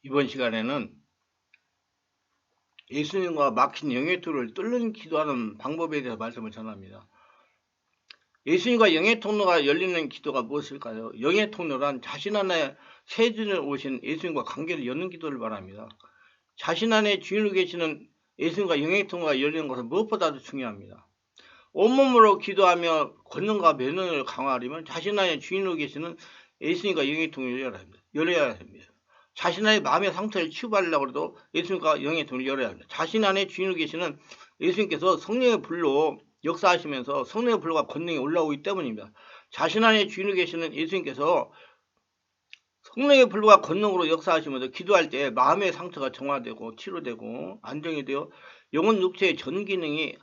이번 시간에는 예수님과 막힌 영의 통로를 뚫는 기도하는 방법에 대해서 말씀을 전합니다. 예수님과 영의 통로가 열리는 기도가 무엇일까요? 영의 통로란 자신 안에 새 주인을 오신 예수님과 관계를 여는 기도를 말합니다. 자신 안에 주인으로 계시는 예수님과 영의 통로가 열리는 것은 무엇보다도 중요합니다. 온몸으로 기도하며 권능과 면능을 강화하려면 자신 안에 주인으로 계시는 예수님과 영의 통로를 열어야 합니다. 자신 안에 마음의 상태를 치유받으려고 해도 예수님과 영의 통로를 열어야 합니다. 자신 안에 주인으로 계시는 예수님께서 성령의 불로 역사하시면서 성령의 불과 권능이 올라오기 때문입니다. 자신 안에 주인으로 계시는 예수님께서 성령의 불과 권능으로 역사하시면서 기도할 때 마음의 상태가 정화되고 치료되고 안정이 되어 영혼 육체의 전 기능이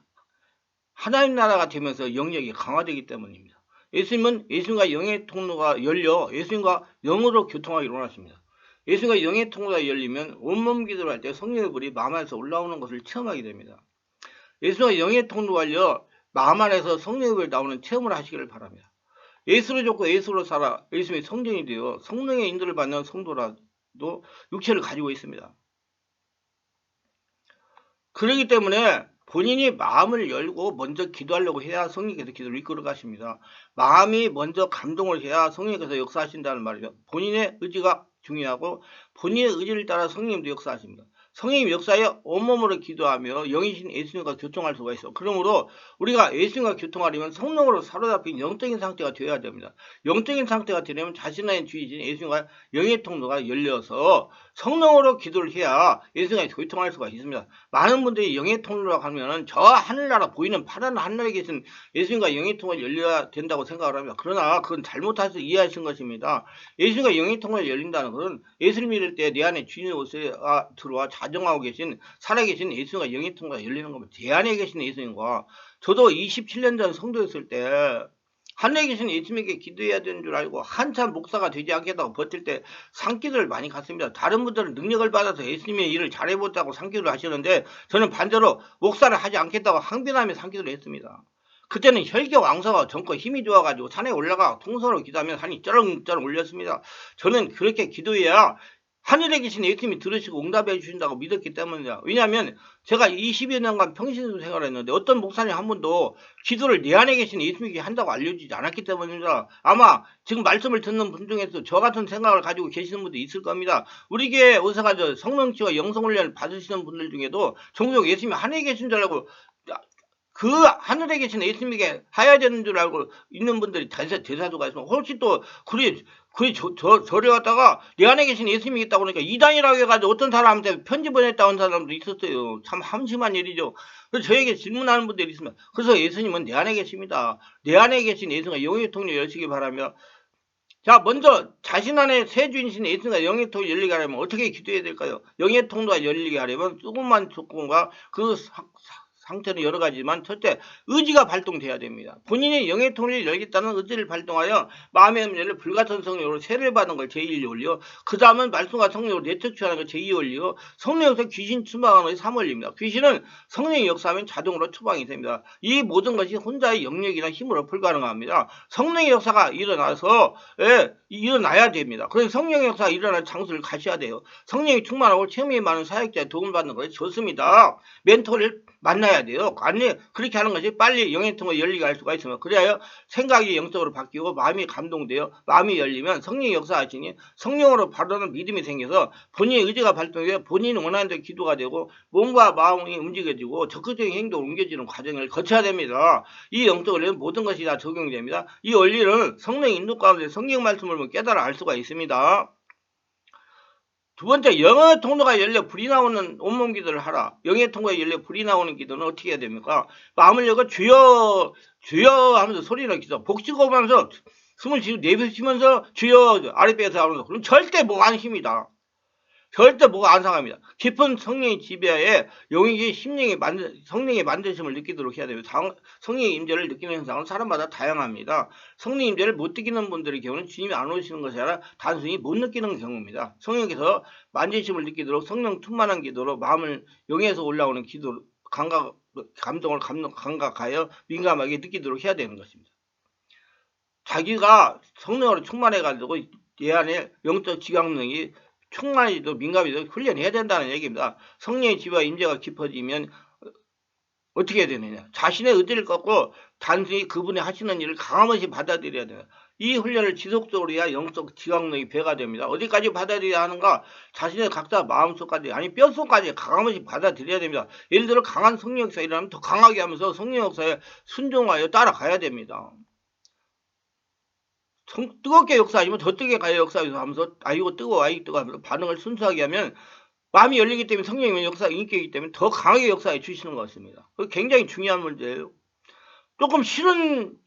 하나님 나라가 되면서 영역이 강화되기 때문입니다. 예수님은 예수님과 영의 통로가 열려 예수님과 영으로 교통하기를 원하십니다. 예수님과 영의 통로가 열리면 온몸 기도를 할 때 성령의 불이 마음 안에서 올라오는 것을 체험하게 됩니다. 예수님과 영의 통로가 열려 마음 안에서 성령의 불이 나오는 체험을 하시기를 바랍니다. 예수를 줬고 예수로 살아 예수님이 성전이 되어 성령의 인도를 받는 성도라도 육체를 가지고 있습니다. 그렇기 때문에 본인이 마음을 열고 먼저 기도하려고 해야 성령께서 기도를 이끌어 가십니다. 마음이 먼저 감동을 해야 성령께서 역사하신다는 말이죠. 본인의 의지가 중요하고 본인의 의지를 따라 성령님도 역사하십니다. 성령님 역사에 온몸으로 기도하며 영이신 예수님과 교통할 수가 있어. 그러므로 우리가 예수님과 교통하려면 성령으로 사로잡힌 영적인 상태가 되어야 됩니다. 영적인 상태가 되려면 자신 안에 주이신 예수님과 영의 통로가 열려서 성령으로 기도를 해야 예수님과 교통할 수가 있습니다. 많은 분들이 영의 통로라고 하면은 저 하늘나라 보이는 파란 하늘에 계신 예수님과 영의 통로가 열려야 된다고 생각을 합니다. 그러나 그건 잘못해서 이해하신 것입니다. 예수님과 영의 통로가 열린다는 것은 예수를 믿을 때 내 안에 주인의 옷에 들어와 자정하고 계신 살아계신 예수님과 영의 통로가 열리는 겁니다. 제 안에 계신 예수님과 저도 27년 전 성도였을 때 하늘에 계신 예수님에게 기도해야 되는 줄 알고 한참 목사가 되지 않겠다고 버틸 때 산기도를 많이 갔습니다. 다른 분들은 능력을 받아서 예수님의 일을 잘해보자고 산기도를 하시는데 저는 반대로 목사를 하지 않겠다고 항변하며 산기도를 했습니다. 그때는 혈기왕성하고 젊고 힘이 좋아가지고 산에 올라가 통성으로 기도하면 산이 쩌렁쩌렁 올렸습니다. 저는 그렇게 기도해야 하늘에 계신 예수님이 들으시고 응답해 주신다고 믿었기 때문입니다. 왜냐하면 제가 20여 년간 평신도 생활을 했는데 어떤 목사님 한 분도 기도를 내 안에 계신 예수님께 한다고 알려주지 않았기 때문입니다. 아마 지금 말씀을 듣는 분 중에서 저 같은 생각을 가지고 계시는 분도 있을 겁니다. 우리 교회 오셔가지고 성령치와 영성훈련을 받으시는 분들 중에도 종종 예수님이 하늘에 계신 줄 알고 그 하늘에 계신 예수님에게 해야 되는 줄 알고 있는 분들이 대사도가 있으면 혹시 또 저를 갖다가 내 안에 계신 예수님이 있다고 그러니까 이단이라고 해가지고 어떤 사람한테 편지 보냈다고 한 사람도 있었어요. 참 함심한 일이죠. 그래서 저에게 질문하는 분들이 있으면 그래서 예수님은 내 안에 계십니다. 내 안에 계신 예수님과 영의 통로 열시기 바라며 자, 먼저 자신 안에 새 주인이신 예수님과 영의 통로 열리게 하려면 어떻게 기도해야 될까요? 영의 통로가 열리게 하려면 조금만 조건과 그 상태는 여러 가지지만 첫째 의지가 발동돼야 됩니다. 본인이 영의 통로를 열겠다는 의지를 발동하여 마음의 문제를 불같은 성령으로 세례를 받는 걸 제1원리요. 그 다음은 말씀과 성령으로 내척취하는 걸 제2원리요. 성령에서 귀신 추방하는 것이 3원리입니다. 귀신은 성령이 역사하면 자동으로 추방이 됩니다. 이 모든 것이 혼자의 영역이나 힘으로 불가능합니다. 성령의 역사가 일어나서 일어나야 됩니다. 그래서 성령의 역사가 일어나는 장소를 가셔야 돼요. 성령이 충만하고 체험이 많은 사역자의 도움을 받는 것이 좋습니다. 멘토를 만나야 돼요. 아니 그렇게 하는 것이 빨리 영의 통로 열리게 할 수가 있습니다. 그래야 생각이 영적으로 바뀌고 마음이 감동되어 마음이 열리면 성령이 역사하시니 성령으로 바르는 믿음이 생겨서 본인의 의지가 발동되어 본인이 원하는 대로 기도가 되고 몸과 마음이 움직여지고 적극적인 행동으로 옮겨지는 과정을 거쳐야 됩니다. 이 영적 원리는 모든 것이 다 적용됩니다. 이 원리는 성령의 인도 가운데 성경 말씀을 깨달아 알 수가 있습니다. 두 번째, 영의 통로가 열려 불이 나오는 온몸 기도를 하라. 영의 통로가 열려 불이 나오는 기도는 어떻게 해야 됩니까? 마음을 열고 주여 주여 하면서 소리를 기도. 복식호흡 하면서 숨을 내쉬면서 주여 아랫배에서 하면서 그럼 절대 목 안 쉽니다. 절대 뭐가 안 상합니다. 깊은 성령의 지배하에 영의 성령의 만드심을 느끼도록 해야 됩니다. 성령의 임재를 느끼는 현상은 사람마다 다양합니다. 성령의 임재를 못 느끼는 분들의 경우는 주님이 안 오시는 것이 아니라 단순히 못 느끼는 경우입니다. 성령께서 만지심을 느끼도록 성령 충만한 기도로 마음을 영에서 올라오는 기도 감동을 감각하여 민감하게 느끼도록 해야 되는 것입니다. 자기가 성령으로 충만해가지고 내 안에 영적 지각능이 충만해지도 민감해지도 훈련해야 된다는 얘기입니다. 성령의 지혜와 임재가 깊어지면 어떻게 해야 되느냐. 자신의 의지를 꺾고 단순히 그분이 하시는 일을 강함없이 받아들여야 돼요. 이 훈련을 지속적으로 해야 영적 지각력이 배가 됩니다. 어디까지 받아들여야 하는가? 자신의 각자 마음속까지 아니 뼛속까지 강함없이 받아들여야 됩니다. 예를 들어 강한 성령 역사 일어나면 더 강하게 하면서 성령 역사에 순종하여 따라가야 됩니다. 뜨겁게 역사하지만 더 뜨겁게 가야 역사하면서 이거 뜨거워 하면서 반응을 순수하게 하면 마음이 열리기 때문에 성령의 역사가 인격이기 때문에 더 강하게 역사해 주시는 것 같습니다. 그게 굉장히 중요한 문제예요. 조금 싫은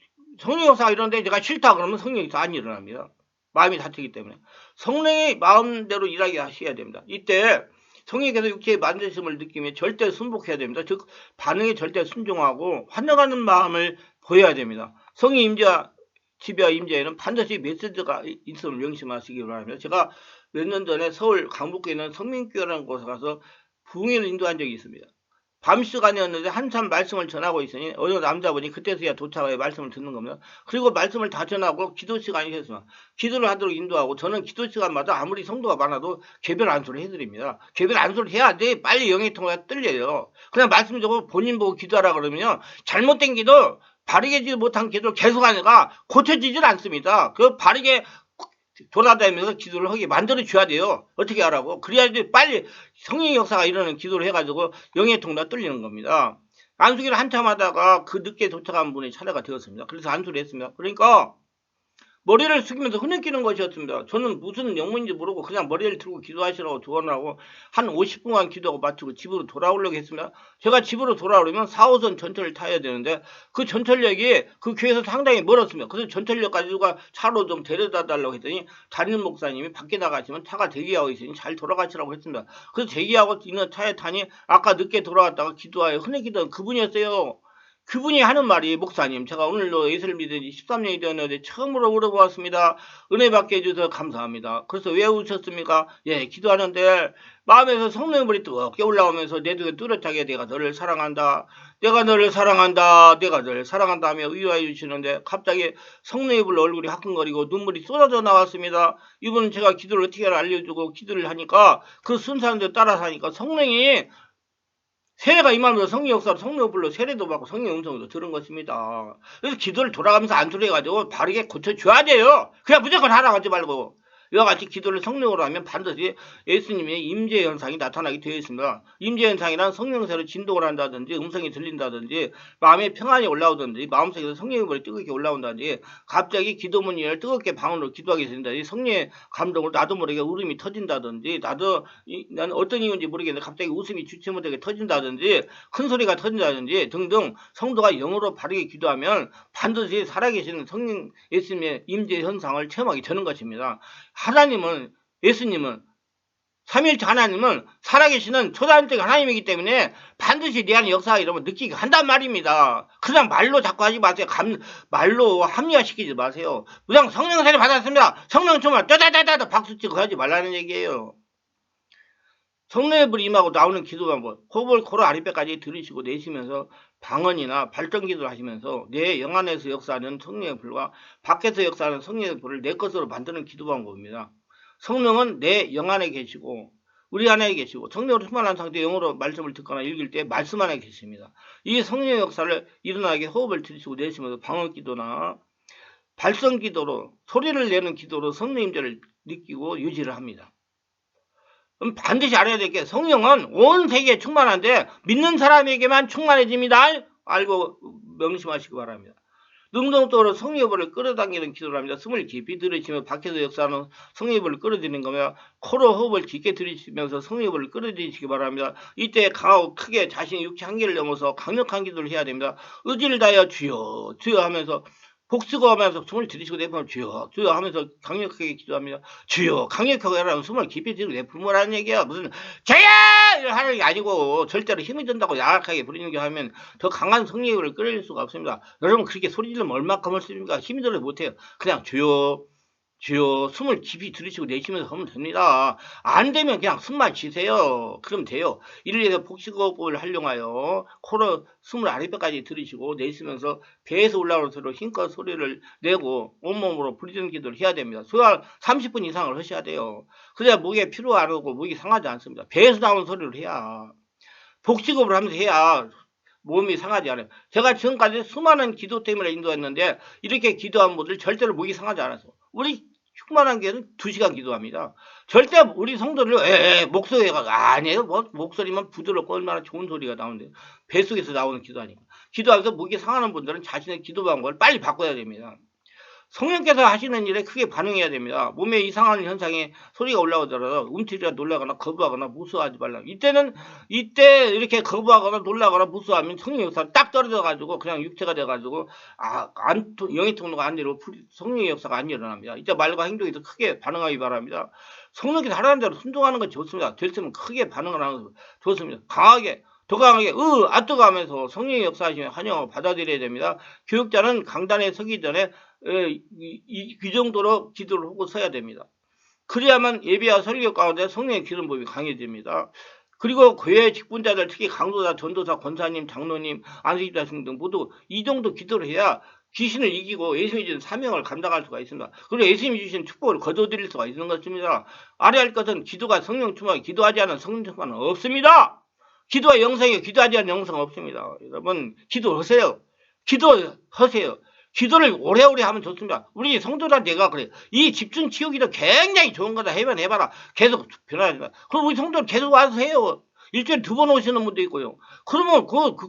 성령 역사가 일어나는데 제가 싫다 그러면 성령 역사 안 일어납니다. 마음이 다치기 때문에. 성령의 마음대로 일하게 하셔야 됩니다. 이때 성령께서 육체의 만드심을 느끼며 절대 순복해야 됩니다. 즉 반응에 절대 순종하고 환영하는 마음을 보여야 됩니다. 성령 임재와 지배와 임재에는 반드시 메시지가 있음을 명심하시기 바랍니다. 제가 몇 년 전에 서울 강북구에 있는 성민교회라는 곳에 가서 부흥회를 인도한 적이 있습니다. 밤 시간이었는데 한참 말씀을 전하고 있으니 어느 남자분이 그때서야 도착하여 말씀을 듣는 겁니다. 그리고 말씀을 다 전하고 기도 시간이 됐습니다. 기도를 하도록 인도하고 저는 기도 시간마다 아무리 성도가 많아도 개별 안수를 해드립니다. 개별 안수를 해야 돼. 빨리 영의 통로가 뚫려요. 그냥 말씀 적고 본인 보고 기도하라 그러면요. 잘못된 기도, 바르게 지지 못한 기도를 계속하니까 고쳐지질 않습니다. 그 바르게 돌아다니면서 기도를 하게 만들어줘야 돼요. 어떻게 하라고? 그래야지 빨리 성령의 역사가 일어나는 기도를 해가지고 영의 통로가 뚫리는 겁니다. 안수기를 한참 하다가 그 늦게 도착한 분이 차례가 되었습니다. 그래서 안수를 했습니다. 그러니까 머리를 숙이면서 흐느끼는 것이었습니다. 저는 무슨 영문인지 모르고 그냥 머리를 들고 기도하시라고 조언하고 한 50분간 기도하고 마치고 집으로 돌아오려고 했습니다. 제가 집으로 돌아오려면 4호선 전철을 타야 되는데 그 전철역이 그 교회에서 상당히 멀었습니다. 그래서 전철역까지 누가 차로 좀 데려다 달라고 했더니 담임 목사님이 밖에 나가시면 차가 대기하고 있으니 잘 돌아가시라고 했습니다. 그래서 대기하고 있는 차에 타니 아까 늦게 돌아왔다가 기도하여 흐느끼던 그분이었어요. 그분이 하는 말이 목사님 제가 오늘로 예수를 믿은 지 13년이 되었는데 처음으로 물어보았습니다. 은혜 받게 해주셔서 감사합니다. 그래서 왜 우셨습니까? 예, 기도하는데 마음에서 성령의 불이 뜨겁게 올라오면서 내 눈에 뚜렷하게 내가 너를 사랑한다. 내가 너를 사랑한다. 내가 너를 사랑한다 하며 위로해 주시는데 갑자기 성령의 불로 얼굴이 화끈거리고 눈물이 쏟아져 나왔습니다. 이분은 제가 기도를 어떻게 하라 알려주고 기도를 하니까 그 순서한 대로 따라서 하니까 성령이 세례가 임하면서 성령 역사로 성령 불로 세례도 받고 성령 음성도 들은 것입니다. 그래서 기도를 돌아가면서 안수를 해가지고 바르게 고쳐줘야 돼요. 그냥 무조건 하라고 하지 말고. 이와 같이 기도를 성령으로 하면 반드시 예수님의 임재 현상이 나타나게 되어 있습니다. 임재 현상이란 성령세로 진동을 한다든지 음성이 들린다든지 마음에 평안이 올라오든지 마음속에서 성령의 불이 뜨겁게 올라온다든지 갑자기 기도문이 열 뜨겁게 방언으로 기도하게 된다든지 성령의 감동으로 나도 모르게 울음이 터진다든지 나는 어떤 이유인지 모르겠는데 갑자기 웃음이 주체 못하게 터진다든지 큰 소리가 터진다든지 등등 성도가 영으로 바르게 기도하면 반드시 살아계시는 성령 예수님의 임재 현상을 체험하게 되는 것입니다. 하나님은 예수님은 삼위일체 하나님은 살아계시는 초자연적 하나님이기 때문에 반드시 내 안에 역사가 이러면 느끼게 한단 말입니다. 그냥 말로 자꾸 하지 마세요. 말로 합리화시키지 마세요. 그냥 성령 세례 받았습니다. 성령 정말 따다다다 박수치고 하지 말라는 얘기예요. 성령의 불이 임하고 나오는 기도 방법, 호흡을 코로 아랫배까지 들이쉬고 내쉬면서 방언이나 발전기도를 하시면서 내 영 안에서 역사하는 성령의 불과 밖에서 역사하는 성령의 불을 내 것으로 만드는 기도 방법입니다. 성령은 내 영 안에 계시고 우리 안에 계시고 성령으로 충만한 상태에 영으로 말씀을 듣거나 읽을 때 말씀 안에 계십니다. 이 성령의 역사를 일어나게 호흡을 들이쉬고 내쉬면서 방언기도나 발성기도로 소리를 내는 기도로 성령 임재를 느끼고 유지를 합니다. 그럼 반드시 알아야 될 게 성령은 온 세계에 충만한데 믿는 사람에게만 충만해집니다. 알고 명심하시기 바랍니다. 능동적으로 성령의 불을 끌어당기는 기도를 합니다. 숨을 깊이 들이쉬며 밖에서 역사하는 성령의 불을 끌어들이는 거며 코로 호흡을 깊게 들이쉬면서 성령의 불을 끌어들이시기 바랍니다. 이때 강하고 크게 자신의 육체 한계를 넘어서 강력한 기도를 해야 됩니다. 의지를 다하여 주여 주여 하면서 복수고 하면서 숨을 들이쉬고 내뿜으면 주여 주여 하면서 강력하게 기도합니다. 주여 강력하게 하라면 숨을 깊이 들이고 내뿜으라는 얘기야. 무슨 주여 하는 게 아니고 절대로 힘이 든다고 약하게 부리는 게 하면 더 강한 성령의 불을 끌어낼 수가 없습니다. 여러분 그렇게 소리 지르면 얼마큼 할 수 있습니까? 힘이 들어 못해요. 그냥 주여 주여 숨을 깊이 들이쉬고 내쉬면서 하면 됩니다. 안 되면 그냥 숨만 쉬세요. 그럼 돼요. 이를 위해서 복식호흡을 활용하여 코로 숨을 아랫배까지 들이쉬고 내쉬면서 배에서 올라오는 소리로 힘껏 소리를 내고 온몸으로 부르짖는 기도를 해야 됩니다. 소화 30분 이상을 하셔야 돼요. 그래야 목에 피로가 안 오고 목이 상하지 않습니다. 배에서 나오는 소리를 해야 복식호흡을 하면서 해야 몸이 상하지 않아요. 제가 지금까지 수많은 기도 때문에 인도했는데 이렇게 기도한 분들 절대로 목이 상하지 않았어. 우리 충만한 게는 2시간 기도합니다. 절대 우리 성도들 목소리가 아니에요. 뭐 목소리만 부드럽고 얼마나 좋은 소리가 나오는데 뱃속에서 나오는 기도하니까. 기도하면서 목이 상하는 분들은 자신의 기도 방법을 빨리 바꿔야 됩니다. 성령께서 하시는 일에 크게 반응해야 됩니다. 몸에 이상한 현상에 소리가 올라오더라도 움츠리거나 놀라거나 거부하거나 무서워하지 말라. 이때 이렇게 거부하거나 놀라거나 무서워하면 성령의 역사가 딱 떨어져가지고 그냥 육체가 돼가지고 영의 통로가 안 되고 성령의 역사가 안 일어납니다. 이때 말과 행동에서 크게 반응하기 바랍니다. 성령께서 하라는 대로 순종하는 건 좋습니다. 됐으면 크게 반응을 하는 건 좋습니다. 더 강하게 뜨거하면서 성령의 역사하시면 환영하고 받아들여야 됩니다. 교육자는 강단에 서기 전에 이 정도로 기도를 하고 서야 됩니다. 그래야만 예배와 설교 가운데 성령의 기름 부음이 강해집니다. 그리고 교회 직분자들 특히 강도사, 전도사, 권사님, 장로님, 안수기자 등 모두 이 정도 기도를 해야 귀신을 이기고 예수님이 주신 사명을 감당할 수가 있습니다. 그리고 예수님이 주신 축복을 거둬들일 수가 있는 것입니다. 알아야 할 것은 기도가 성령 충만하게 기도하지 않은 성령 충만은 없습니다. 기도와 영성이 기도하지 않은 영성은 없습니다. 여러분 기도하세요. 기도하세요. 기도를 오래오래 하면 좋습니다. 우리 성도들한테 내가 그래. 이 집중 치유기도 굉장히 좋은 거다. 해봐라. 계속 변화하지 마. 그럼 우리 성도들 계속 와서 해요. 일주일에 2번 오시는 분도 있고요. 그러면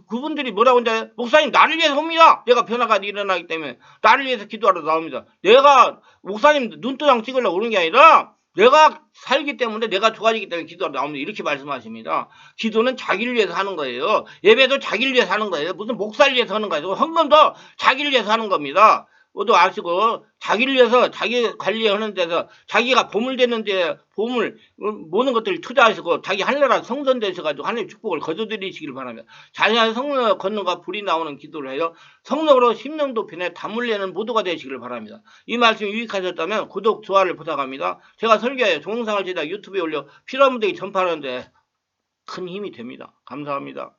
그분들이 뭐라고 하는지 목사님 나를 위해서 옵니다. 내가 변화가 일어나기 때문에 나를 위해서 기도하러 나옵니다. 내가 목사님 눈도장 찍으려고 오는 게 아니라 내가 살기 때문에 내가 좋아지기 때문에 기도하러 나옵니다. 이렇게 말씀하십니다. 기도는 자기를 위해서 하는 거예요. 예배도 자기를 위해서 하는 거예요. 무슨 목사를 위해서 하는 거예요. 헌금도 자기를 위해서 하는 겁니다. 모두 아시고 자기를 위해서 자기 관리하는 데서 자기가 보물되는 데 모든 것들을 투자하시고 자기 하늘나라 성전 되셔가지고 하나님의 축복을 거둬들이시길 바랍니다. 자신의 성령 걷는과 불이 나오는 기도를 해요. 성령으로 심령도 변해 담물려는 모두가 되시길 바랍니다. 이 말씀이 유익하셨다면 구독, 좋아요를 부탁합니다. 제가 설교에 동영상을 제작 유튜브에 올려 필요한 분들이 전파하는데 큰 힘이 됩니다. 감사합니다.